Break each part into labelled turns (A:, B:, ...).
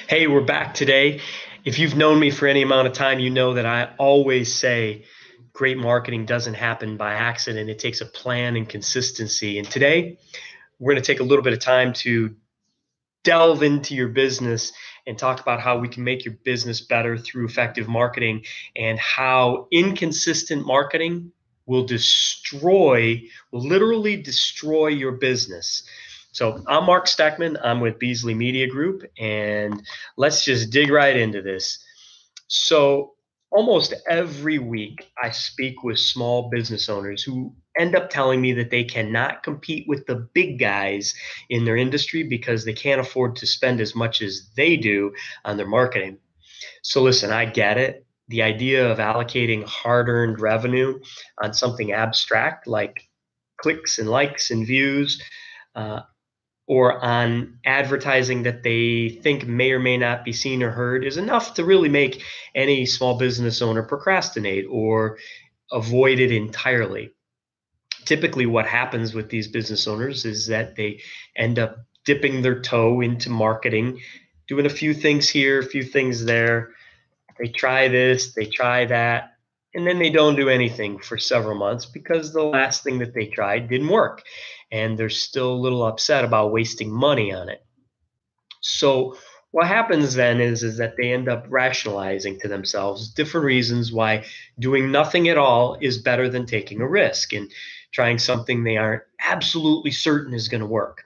A: Hey, we're back today. If you've known me for any amount of time, you know that I always say great marketing doesn't happen by accident. It takes a plan and consistency. And today, we're going to take a little bit of time to delve into your business and talk about how we can make your business better through effective marketing and how inconsistent marketing will literally destroy your business. So I'm Mark Steckman. I'm with Beasley Media Group, and let's just dig right into this. So almost every week, I speak with small business owners who end up telling me that they cannot compete with the big guys in their industry because they can't afford to spend as much as they do on their marketing. So listen, I get it. The idea of allocating hard-earned revenue on something abstract like clicks and likes and views, uh, or on advertising that they think may or may not be seen or heard is enough to really make any small business owner procrastinate or avoid it entirely. Typically, what happens with these business owners is that they end up dipping their toe into marketing, doing a few things here, a few things there. They try this, they try that, and then they don't do anything for several months because the last thing that they tried didn't work. And they're still a little upset about wasting money on it. So what happens then is that they end up rationalizing to themselves different reasons why doing nothing at all is better than taking a risk and trying something they aren't absolutely certain is going to work.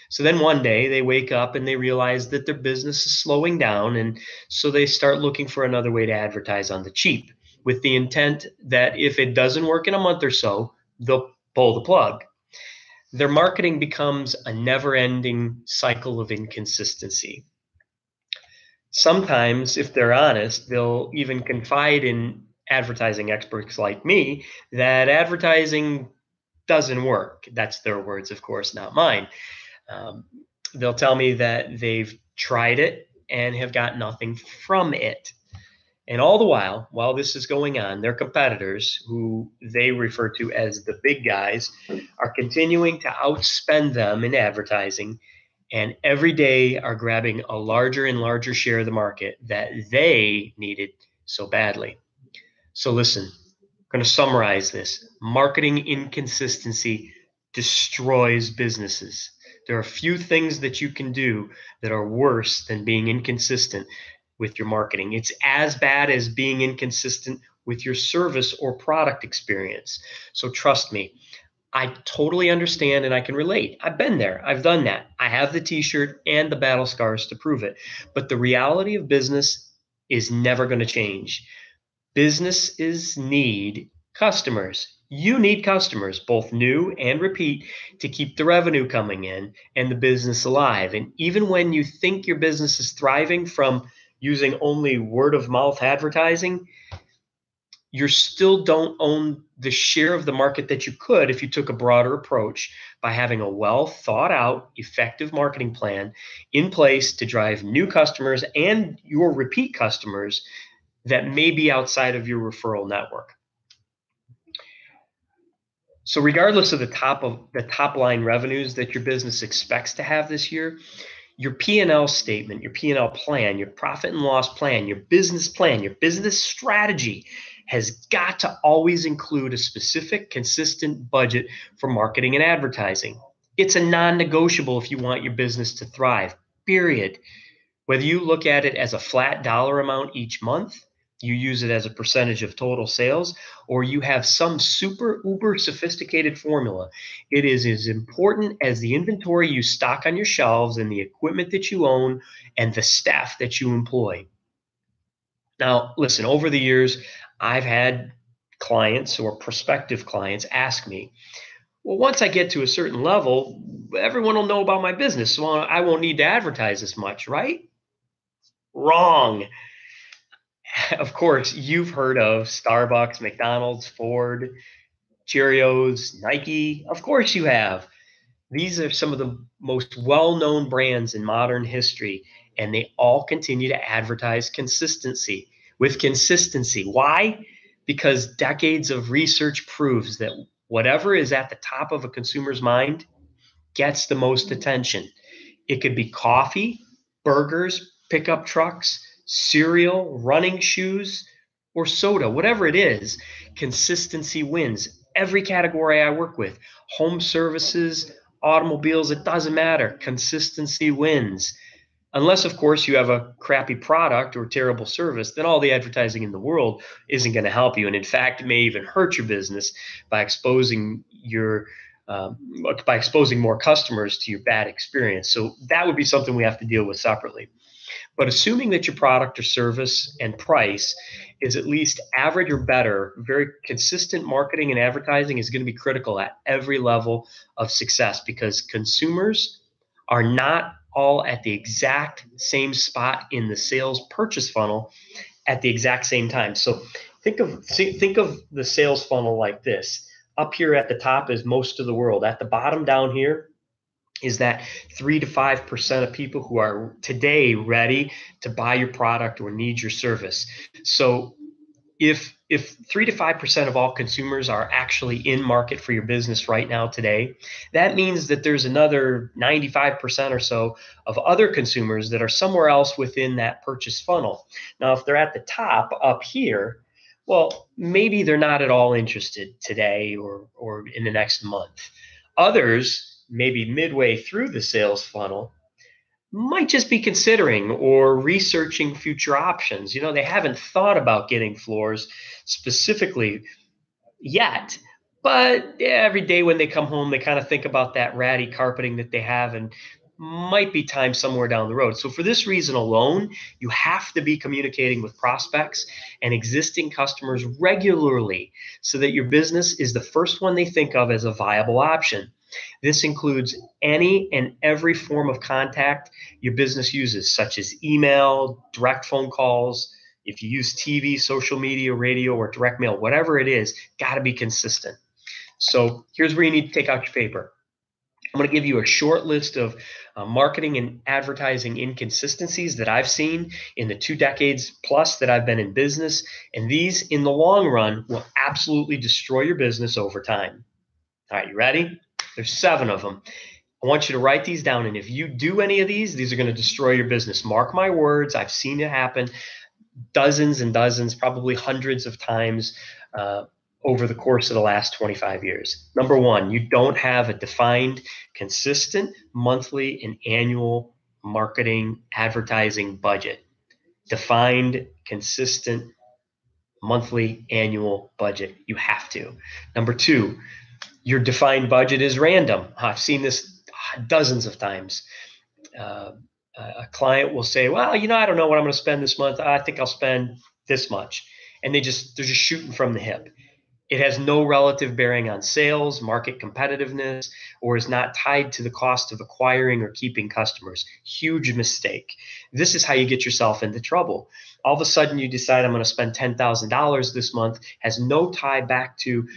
A: So then one day they wake up and they realize that their business is slowing down. And so they start looking for another way to advertise on the cheap with the intent that if it doesn't work in a month or so, they'll pull the plug. Their marketing becomes a never ending cycle of inconsistency. Sometimes, if they're honest, they'll even confide in advertising experts like me that advertising doesn't work. That's their words, of course, not mine. Um, they'll tell me that they've tried it and have got nothing from it. And all the while this is going on, their competitors, who they refer to as the big guys, are continuing to outspend them in advertising and every day are grabbing a larger and larger share of the market that they needed so badly. So, listen, I'm going to summarize this. Marketing inconsistency destroys businesses. There are a few things that you can do that are worse than being inconsistent with your marketing. It's as bad as being inconsistent with your service or product experience. So, trust me, I totally understand and I can relate. I've been there. I've done that. I have the t-shirt and the battle scars to prove it. But the reality of business is never going to change. Businesses need customers. You need customers, both new and repeat, to keep the revenue coming in and the business alive. And even when you think your business is thriving from using only word of mouth advertising, you still don't own the share of the market that you could if you took a broader approach by having a well thought out, effective marketing plan in place to drive new customers and your repeat customers that may be outside of your referral network. So regardless of the top line revenues that your business expects to have this year, your P&L statement, your P&L plan, your profit and loss plan, your business strategy has got to always include a specific, consistent budget for marketing and advertising. It's a non-negotiable if you want your business to thrive, period. Whether you look at it as a flat dollar amount each month, you use it as a percentage of total sales, or you have some super uber sophisticated formula, it is as important as the inventory you stock on your shelves and the equipment that you own and the staff that you employ. Now, listen, over the years, I've had clients or prospective clients ask me, well, once I get to a certain level, everyone will know about my business, so I won't need to advertise as much, right? Wrong. Of course, you've heard of Starbucks, McDonald's, Ford, Cheerios, Nike. Of course, you have. These are some of the most well known brands in modern history, and they all continue to advertise consistency. Why? Because decades of research proves that whatever is at the top of a consumer's mind gets the most attention. It could be coffee, burgers, pickup trucks, cereal, running shoes, or soda, whatever it is, consistency wins. Every category I work with, home services, automobiles, it doesn't matter. Consistency wins. Unless, of course, you have a crappy product or terrible service, then all the advertising in the world isn't going to help you. And in fact, it may even hurt your business by exposing um, by exposing more customers to your bad experience. So that would be something we have to deal with separately. But assuming that your product or service and price is at least average or better, very consistent marketing and advertising is going to be critical at every level of success, because consumers are not all at the exact same spot in the sales purchase funnel at the exact same time. So think of the sales funnel like this. Up here at the top is most of the world. At the bottom down here is that 3 to 5% of people who are today ready to buy your product or need your service. So if 3 to 5% of all consumers are actually in market for your business right now today, that means that there's another 95% or so of other consumers that are somewhere else within that purchase funnel. Now, if they're at the top up here, well, maybe they're not at all interested today or in the next month. Others, maybe midway through the sales funnel, might just be considering or researching future options. They haven't thought about getting floors specifically yet, but every day when they come home, they kind of think about that ratty carpeting that they have and might be time somewhere down the road. So for this reason alone, you have to be communicating with prospects and existing customers regularly so that your business is the first one they think of as a viable option. This includes any and every form of contact your business uses, such as email, direct phone calls. If you use TV, social media, radio, or direct mail, whatever it is, got to be consistent. So here's where you need to take out your paper. I'm going to give you a short list of marketing and advertising inconsistencies that I've seen in the 2 decades plus that I've been in business. And these, in the long run, will absolutely destroy your business over time. All right, you ready? There's 7 of them. I want you to write these down. And if you do any of these are going to destroy your business. Mark my words. I've seen it happen dozens and dozens, probably hundreds of times over the course of the last 25 years. Number 1, you don't have a defined, consistent monthly and annual marketing advertising budget. Defined, consistent monthly, annual budget. You have to. Number 2, your defined budget is random. I've seen this dozens of times. A client will say, well, I don't know what I'm going to spend this month. I think I'll spend this much. And they're just shooting from the hip. It has no relative bearing on sales, market competitiveness, or is not tied to the cost of acquiring or keeping customers. Huge mistake. This is how you get yourself into trouble. All of a sudden you decide I'm going to spend $10,000 this month, has no tie back to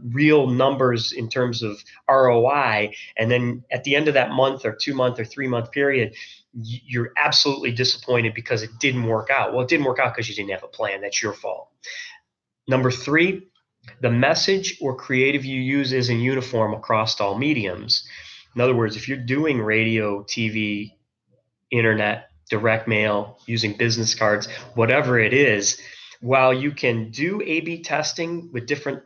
A: real numbers in terms of ROI. And then at the end of that month or 2-month or 3-month period, you're absolutely disappointed because it didn't work out. Well, it didn't work out because you didn't have a plan. That's your fault. Number 3, the message or creative you use isn't uniform across all mediums. In other words, if you're doing radio, TV, internet, direct mail, using business cards, whatever it is, while you can do A/B testing with different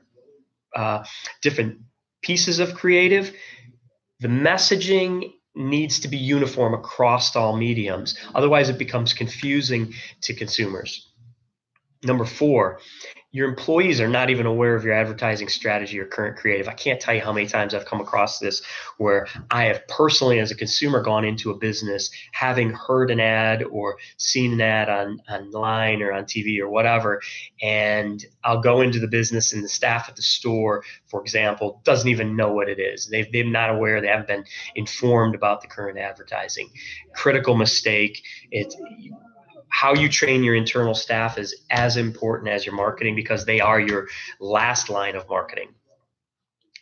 A: pieces of creative, the messaging needs to be uniform across all mediums. Otherwise, it becomes confusing to consumers. Number 4, your employees are not even aware of your advertising strategy or current creative. I can't tell you how many times I've come across this where I have personally, as a consumer, gone into a business having heard an ad or seen an ad online or on TV or whatever, and I'll go into the business and the staff at the store, for example, doesn't even know what it is. They're not aware. They haven't been informed about the current advertising. Critical mistake. How you train your internal staff is as important as your marketing, because they are your last line of marketing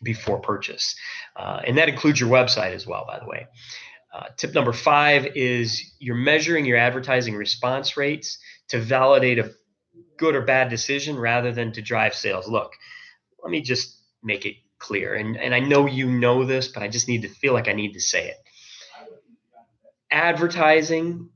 A: before purchase. And that includes your website as well, by the way. Tip number 5 is you're measuring your advertising response rates to validate a good or bad decision rather than to drive sales. Look, let me just make it clear. And I know you know this, but I just feel like I need to say it. Advertising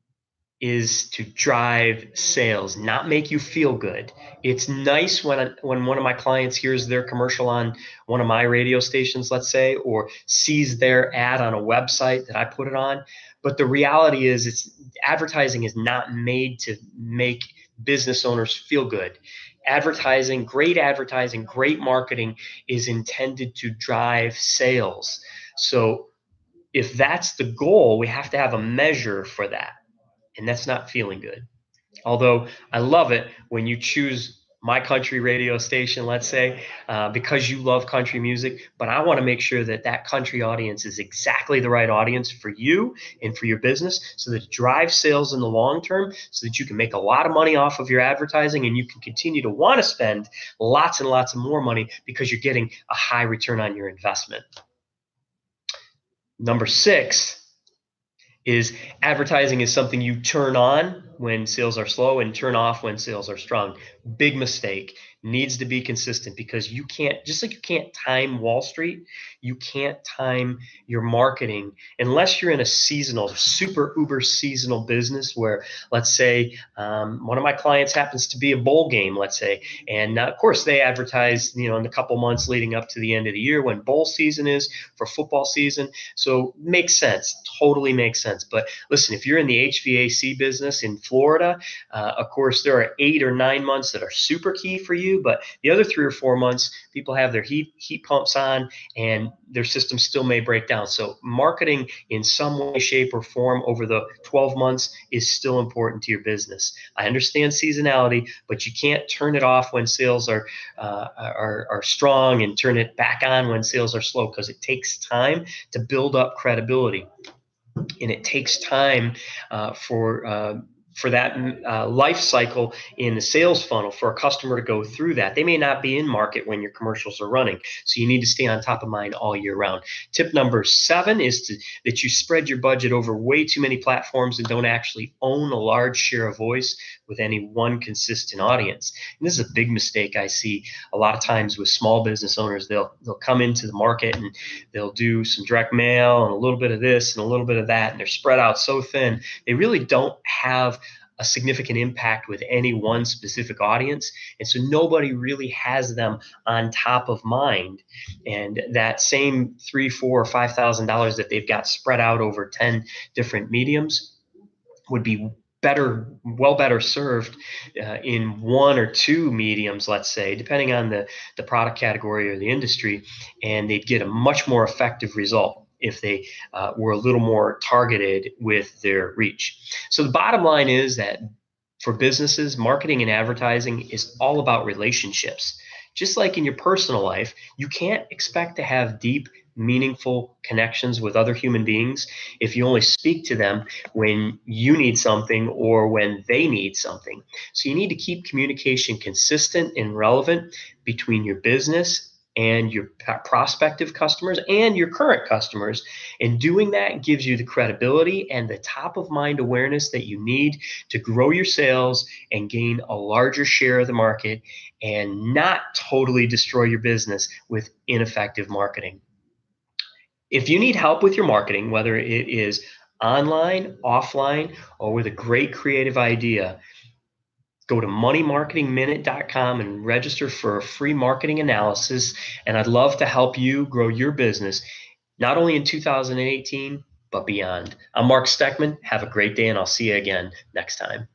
A: is to drive sales, not make you feel good. It's nice when one of my clients hears their commercial on one of my radio stations, let's say, or sees their ad on a website that I put it on. But the reality is, it's advertising is not made to make business owners feel good. Advertising, great marketing is intended to drive sales. So if that's the goal, we have to have a measure for that, and that's not feeling good. Although I love it when you choose my country radio station, let's say, because you love country music, but I want to make sure that that country audience is exactly the right audience for you and for your business, so that it drives sales in the long term, so that you can make a lot of money off of your advertising, and you can continue to want to spend lots and lots of more money because you're getting a high return on your investment. Number 6 is advertising is something you turn on when sales are slow and turn off when sales are strong. Big mistake. Needs to be consistent, because you can't, just like you can't time Wall Street, you can't time your marketing unless you're in a seasonal, super uber seasonal business where, let's say, one of my clients happens to be a bowl game, let's say, and of course they advertise, in the couple months leading up to the end of the year when bowl season is for football season. So makes sense, totally makes sense. But listen, if you're in the HVAC business in Florida, of course there are 8 or 9 months that are super key for you, but the other 3 or 4 months, people have their heat pumps on and their system still may break down. So marketing in some way, shape, or form over the 12 months is still important to your business. I understand seasonality, but you can't turn it off when sales are strong and turn it back on when sales are slow, because it takes time to build up credibility. And it takes time for that life cycle in the sales funnel for a customer to go through that. They may not be in market when your commercials are running, so you need to stay on top of mind all year round. Tip number 7 is that you spread your budget over way too many platforms and don't actually own a large share of voice with any one consistent audience. And this is a big mistake I see a lot of times with small business owners. They'll come into the market and they'll do some direct mail and a little bit of this and a little bit of that, and they're spread out so thin. They really don't have a significant impact with any one specific audience. And so nobody really has them on top of mind. And that same $3,000, $4,000, or $5,000 that they've got spread out over 10 different mediums would be well better served in 1 or 2 mediums, let's say, depending on the product category or the industry, and they'd get a much more effective result if they were a little more targeted with their reach. So the bottom line is that for businesses, marketing and advertising is all about relationships. Just like in your personal life, you can't expect to have deep, meaningful connections with other human beings if you only speak to them when you need something or when they need something. So you need to keep communication consistent and relevant between your business and your prospective customers and your current customers. And doing that gives you the credibility and the top of mind awareness that you need to grow your sales and gain a larger share of the market, and not totally destroy your business with ineffective marketing. If you need help with your marketing, whether it is online, offline, or with a great creative idea, go to moneymarketingminute.com and register for a free marketing analysis. And I'd love to help you grow your business, not only in 2018, but beyond. I'm Mark Steckman. Have a great day, and I'll see you again next time.